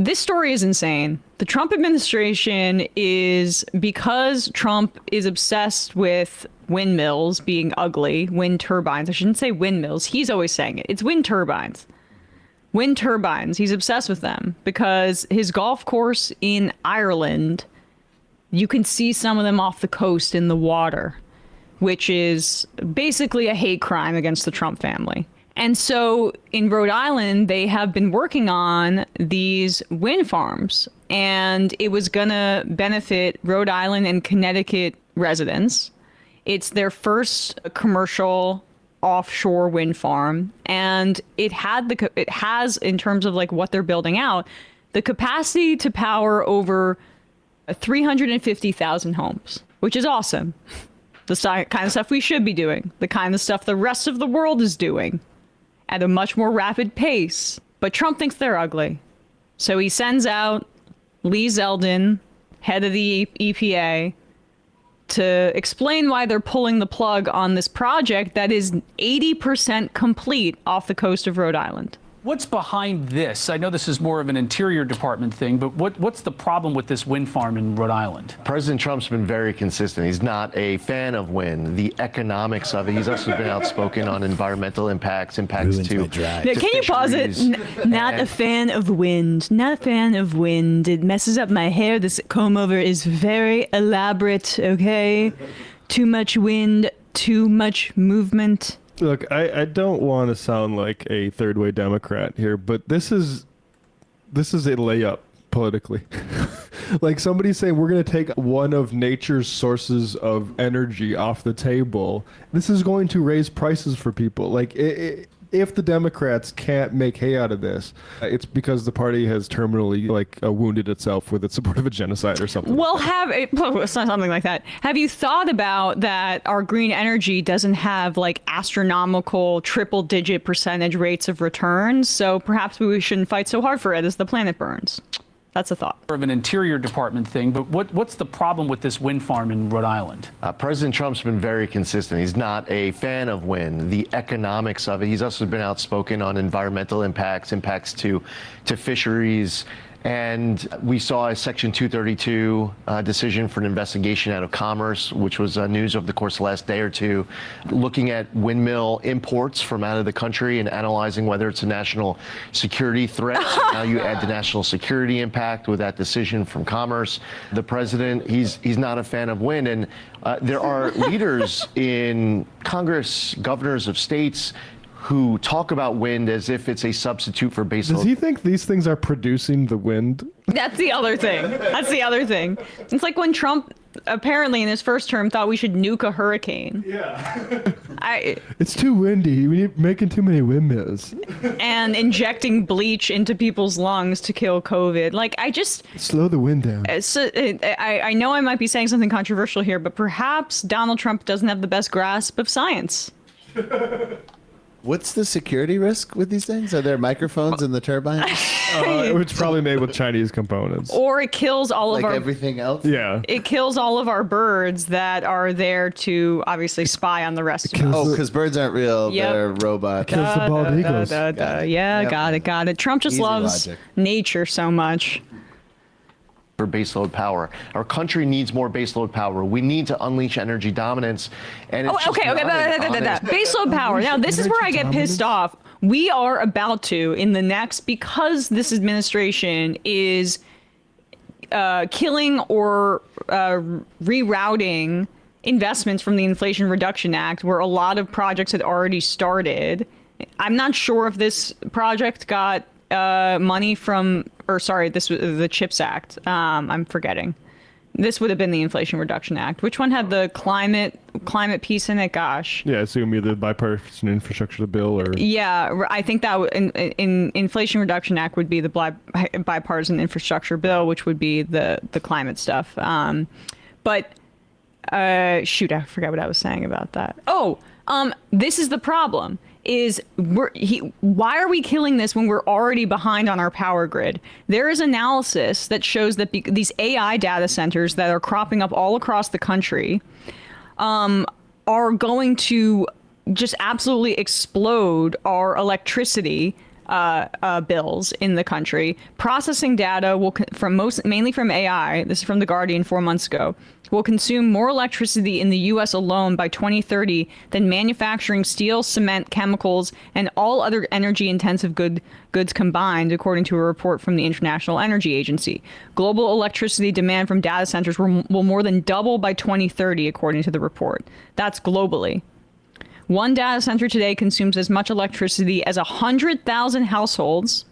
This story is insane. The Trump administration is, because Trump is obsessed with windmills being ugly, wind turbines. I shouldn't say windmills. He's always saying it. It's wind turbines. Wind turbines. He's obsessed with them because his golf course in Ireland, you can see some of them off the coast in the water, which is basically a hate crime against the Trump family. And so in Rhode Island, they have been working on these wind farms, and it was going to benefit Rhode Island and Connecticut residents. It's their first commercial offshore wind farm, and it has, in terms of like what they're building out, the capacity to power over 350,000 homes, which is awesome. The kind of stuff we should be doing, the kind of stuff the rest of the world is doing at a much more rapid pace. But Trump thinks they're ugly. So he sends out Lee Zeldin, head of the EPA, to explain why they're pulling the plug on this project that is 80% complete off the coast of Rhode Island. What's behind this? I know this is more of an Interior Department thing, but what's the problem with this wind farm in Rhode Island? President Trump's been very consistent. He's not a fan of wind, the economics of it. He's also been outspoken on environmental impacts to Can you pause it? Not a fan of wind. Not a fan of wind. It messes up my hair. This comb over is very elaborate, okay? Too much wind, too much movement. Look, I don't want to sound like a third-way Democrat here, but this is a layup politically. Like somebody saying we're going to take one of nature's sources of energy off the table. This is going to raise prices for people. Like if the Democrats can't make hay out of this, it's because the party has terminally wounded itself with its support of a genocide or something. Well, it's not something like that. Have you thought about that? Our green energy doesn't have like astronomical triple-digit percentage rates of returns, so perhaps we shouldn't fight so hard for it as the planet burns. That's a thought. More of an Interior Department thing, but what's the problem with this wind farm in Rhode Island? President Trump's been very consistent. He's not a fan of wind, the economics of it. He's also been outspoken on environmental impacts to fisheries. And we saw a Section 232 decision for an investigation out of Commerce, which was news over the course of the last day or two, looking at windmill imports from out of the country and analyzing whether it's a national security threat. So now you add the national security impact with that decision from Commerce. The president, he's not a fan of wind. And there are leaders in Congress, governors of states, who talk about wind as if it's a substitute for baseload. Does he think these things are producing the wind? That's the other thing. It's like when Trump, apparently in his first term, thought we should nuke a hurricane. Yeah. It's too windy. We're making too many windmills. And injecting bleach into people's lungs to kill COVID. Like, slow the wind down. I know I might be saying something controversial here, but perhaps Donald Trump doesn't have the best grasp of science. What's the security risk with these things? Are there microphones in the turbine? It's probably made with Chinese components. Or it kills all of our... Like everything else? Yeah. It kills all of our birds that are there to obviously spy on the rest of us. Oh, because birds aren't real. Yep. They're robots. It kills the bald eagles. Yeah, yep. Got it. Trump just Easy loves logic. nature so much. For baseload power. Our country needs more baseload power. We need to unleash energy dominance. And it's Baseload power. Now, this is where I get pissed off. We are about to, in the next, because this administration is killing or rerouting investments from the Inflation Reduction Act, where a lot of projects had already started. I'm not sure if this project got money from, this was the CHIPS Act. I'm forgetting. This would have been the Inflation Reduction Act. Which one had the climate piece in it? Gosh. Yeah, I assume either the bipartisan infrastructure bill or... Yeah, I think that in Inflation Reduction Act would be the bipartisan infrastructure bill, which would be the climate stuff. But shoot, I forgot what I was saying about that. This is the problem. Why are we killing this when we're already behind on our power grid? There is analysis that shows that these AI data centers that are cropping up all across the country are going to just absolutely explode our electricity bills in the country. Processing data mainly from AI. This is from The Guardian 4 months ago. Will consume more electricity in the U.S. alone by 2030 than manufacturing steel, cement, chemicals, and all other energy-intensive goods combined, according to a report from the International Energy Agency. Global electricity demand from data centers will more than double by 2030, according to the report. That's globally. One data center today consumes as much electricity as 100,000 households,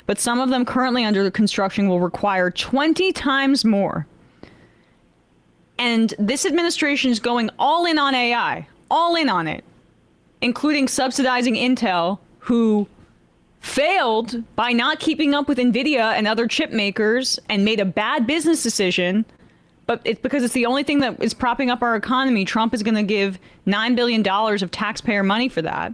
but some of them currently under construction will require 20 times more. And this administration is going all in on AI, all in on it, including subsidizing Intel, who failed by not keeping up with NVIDIA and other chip makers and made a bad business decision. But it's because it's the only thing that is propping up our economy. Trump is going to give $9 billion of taxpayer money for that.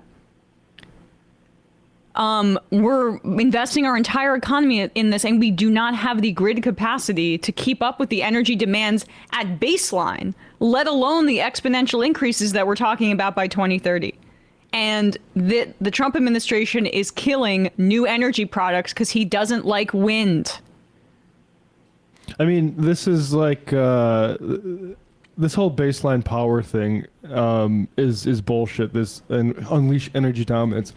We're investing our entire economy in this, and we do not have the grid capacity to keep up with the energy demands at baseline, let alone the exponential increases that we're talking about by 2030. And the Trump administration is killing new energy products because he doesn't like wind. I mean, this is like this whole baseline power thing is bullshit. This and unleash energy dominance.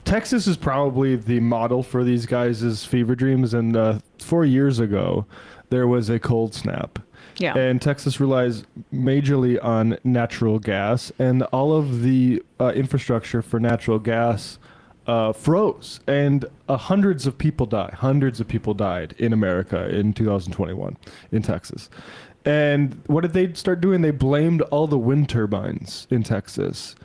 Texas is probably the model for these guys' fever dreams. And 4 years ago, there was a cold snap. Yeah. And Texas relies majorly on natural gas, and all of the infrastructure for natural gas froze, and hundreds of people died. Hundreds of people died in America in 2021 in Texas. And what did they start doing? They blamed all the wind turbines in Texas.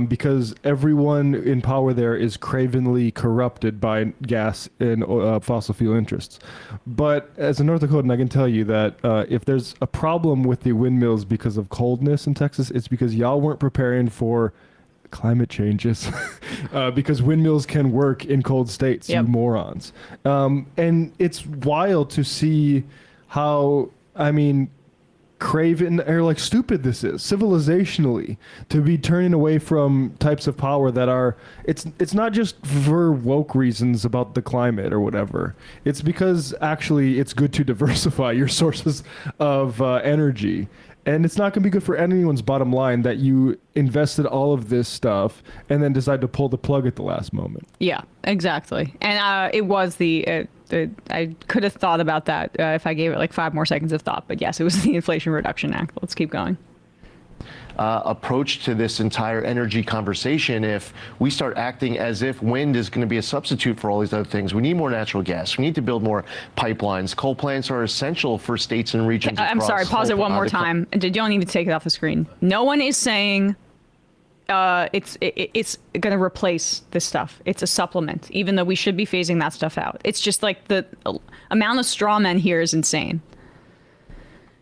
Because everyone in power there is cravenly corrupted by gas and fossil fuel interests. But as a North Dakotan, I can tell you that if there's a problem with the windmills because of coldness in Texas, it's because y'all weren't preparing for climate changes. Because windmills can work in cold states, Yep. you morons. And it's wild to see how, craven or like stupid this is civilizationally to be turning away from types of power that are it's not just for woke reasons about the climate or whatever. It's because actually it's good to diversify your sources of energy, and it's not going to be good for anyone's bottom line that you invested all of this stuff and then decide to pull the plug at the last moment. Yeah, exactly. And it was I could have thought about that if I gave it like 5 more seconds of thought. But yes, it was the Inflation Reduction Act. Let's keep going. Approach to this entire energy conversation if we start acting as if wind is going to be a substitute for all these other things. We need more natural gas. We need to build more pipelines. Coal plants are essential for states and regions. I'm sorry, pause it one more time. You don't need to take it off the screen. No one is saying it's going to replace this stuff. It's a supplement, even though we should be phasing that stuff out. It's just like the amount of straw men here is insane.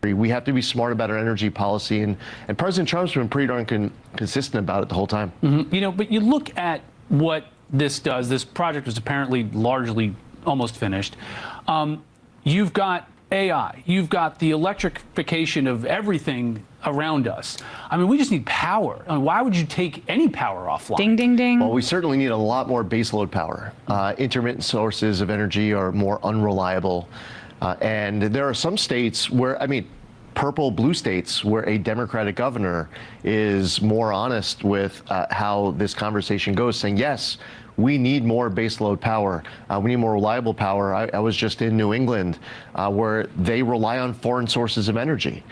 We have to be smart about our energy policy, and President Trump's been pretty darn consistent about it the whole time. Mm-hmm. But you look at what this does. This project was apparently largely almost finished. You've got AI. You've got the electrification of everything around us. We just need power. Why would you take any power offline? Ding, ding, ding. Well, we certainly need a lot more baseload power. Intermittent sources of energy are more unreliable. And there are some states where, purple blue states where a Democratic governor is more honest with how this conversation goes, saying, yes, we need more baseload power. We need more reliable power. I was just in New England where they rely on foreign sources of energy,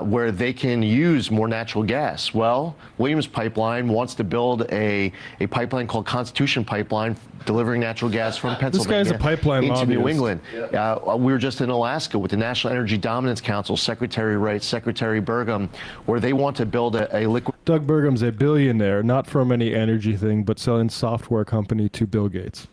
where they can use more natural gas. Well, Williams Pipeline wants to build a pipeline called Constitution Pipeline, delivering natural gas from Pennsylvania This guy's a pipeline into New lobbyist. England. We were just in Alaska with the National Energy Dominance Council, Secretary Wright, Secretary Burgum, where they want to build a liquid. Doug Burgum's a billionaire, not from any energy thing, but selling software company to Bill Gates.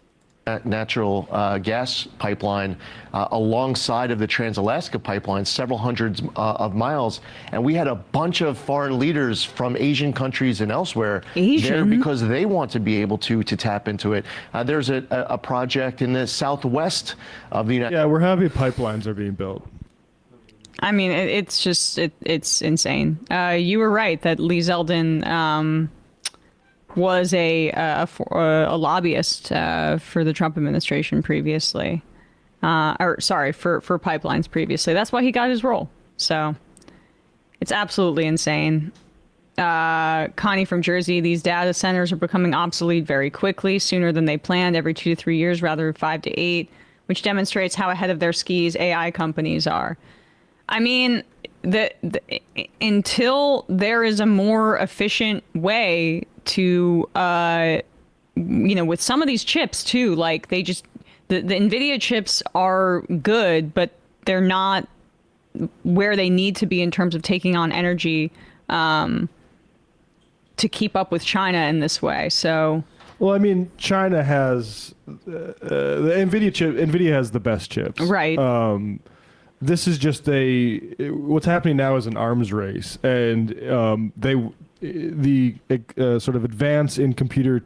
Natural gas pipeline alongside of the Trans-Alaska pipeline, several hundreds of miles. And we had a bunch of foreign leaders from Asian countries and elsewhere there because they want to be able to tap into it. There's a project in the southwest of the United States. Yeah, we're happy pipelines are being built. It's just, it's insane. You were right that Lee Zeldin was a lobbyist for the Trump administration previously, for pipelines previously. That's why he got his role. So it's absolutely insane. Connie from Jersey, these data centers are becoming obsolete very quickly, sooner than they planned, every 2 to 3 years rather than 5 to 8, which demonstrates how ahead of their skis AI companies are. I mean, until there is a more efficient way to, with some of these chips too, like the NVIDIA chips are good, but they're not where they need to be in terms of taking on energy to keep up with China in this way. So, well, I mean, China has the NVIDIA chip. NVIDIA has the best chips, right? This is just what's happening now is an arms race, and the sort of advance in computer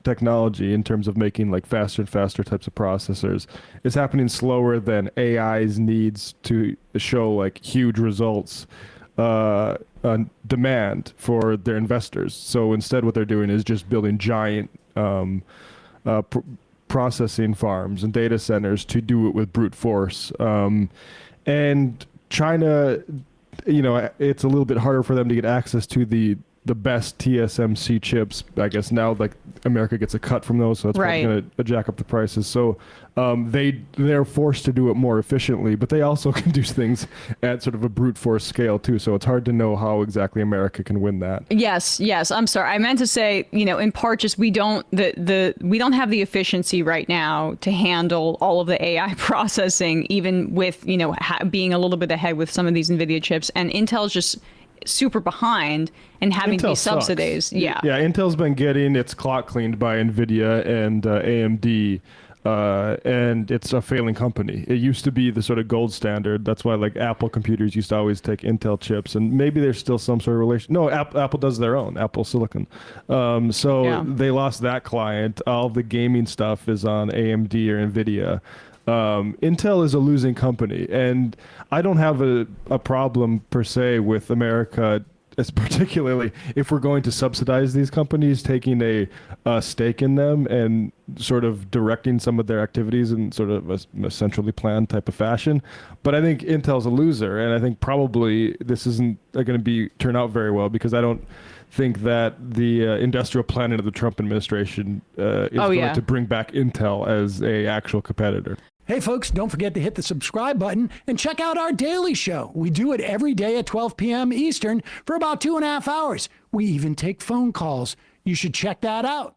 technology in terms of making like faster and faster types of processors is happening slower than AI's needs to show like huge results demand for their investors. So instead what they're doing is just building giant processing farms and data centers to do it with brute force. And China, it's a little bit harder for them to get access to the best TSMC chips. I guess now like America gets a cut from those, so that's probably going to jack up the prices. So they're forced to do it more efficiently, but they also can do things at sort of a brute force scale too. So it's hard to know how exactly America can win that. Yes. I'm sorry. I meant to say, in part, just we don't have the efficiency right now to handle all of the AI processing, even with being a little bit ahead with some of these NVIDIA chips, and Intel's just super behind and having Intel to be subsidized. Yeah, Intel's been getting its clock cleaned by NVIDIA and AMD, and it's a failing company. It used to be the sort of gold standard. That's why like Apple computers used to always take Intel chips, and maybe there's still some sort of relation. No, Apple does their own, Apple Silicon. They lost that client. All the gaming stuff is on AMD or NVIDIA. Intel is a losing company, and I don't have a problem per se with America, as particularly if we're going to subsidize these companies, taking a stake in them and sort of directing some of their activities in sort of a centrally planned type of fashion. But I think Intel's a loser, and I think probably this isn't going to turn out very well, because I don't think that the industrial planning of the Trump administration is going to bring back Intel as a actual competitor. Hey folks, don't forget to hit the subscribe button and check out our daily show. We do it every day at 12 p.m. Eastern for about 2.5 hours. We even take phone calls. You should check that out.